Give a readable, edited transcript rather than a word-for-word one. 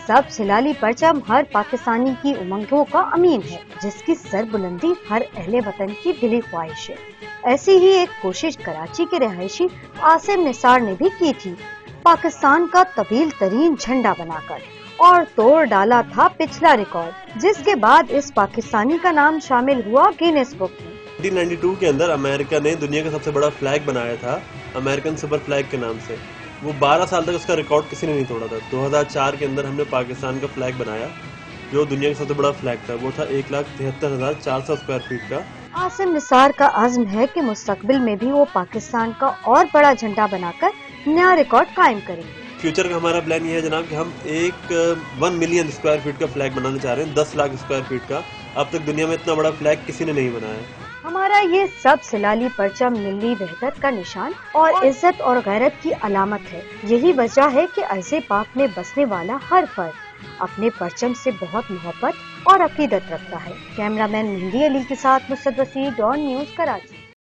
سب سلالی پرچم ہر پاکستانی کی امنگوں کا امین ہے، جس کی سر بلندی ہر اہل وطن کی دلی خواہش ہے۔ ایسی ہی ایک کوشش کراچی کے رہائشی عاصم نثار نے بھی کی تھی، پاکستان کا طویل ترین جھنڈا بنا کر، اور توڑ ڈالا تھا پچھلا ریکارڈ، جس کے بعد اس پاکستانی کا نام شامل ہوا گینیس بک میں۔ 1992 کے اندر امریکہ نے دنیا کا سب سے بڑا فلیگ بنایا تھا امریکن سپر فلیگ کے نام سے۔ وہ 12 سال تک اس کا ریکارڈ کسی نے نہیں توڑا تھا۔ 2004 کے اندر ہم نے پاکستان کا فلیگ بنایا جو دنیا کا سب سے بڑا فلیگ تھا، وہ تھا 1,73,400 اسکوائر فیٹ کا۔ عاصم نثار کا عزم ہے کہ مستقبل میں بھی وہ پاکستان کا اور بڑا جھنڈا بنا کر نیا ریکارڈ قائم کریں گے۔ فیوچر کا ہمارا پلان یہ ہے جناب کہ ہم 1 ملین اسکوائر فیٹ کا فلیگ بنانا چاہ رہے ہیں، 10 لاکھ اسکوائر فیٹ کا۔ اب تک دنیا میں اتنا بڑا فلیگ کسی نے نہیں بنایا۔ ہمارا یہ سب سلالی پرچم ملی وحدت کا نشان اور عزت اور غیرت کی علامت ہے۔ یہی وجہ ہے کہ ارض پاک میں بسنے والا ہر فرد اپنے پرچم سے بہت محبت اور عقیدت رکھتا ہے۔ کیمرہ مین مہندی علی کے ساتھ مسعد وسیع، ڈان نیوز، کراچی۔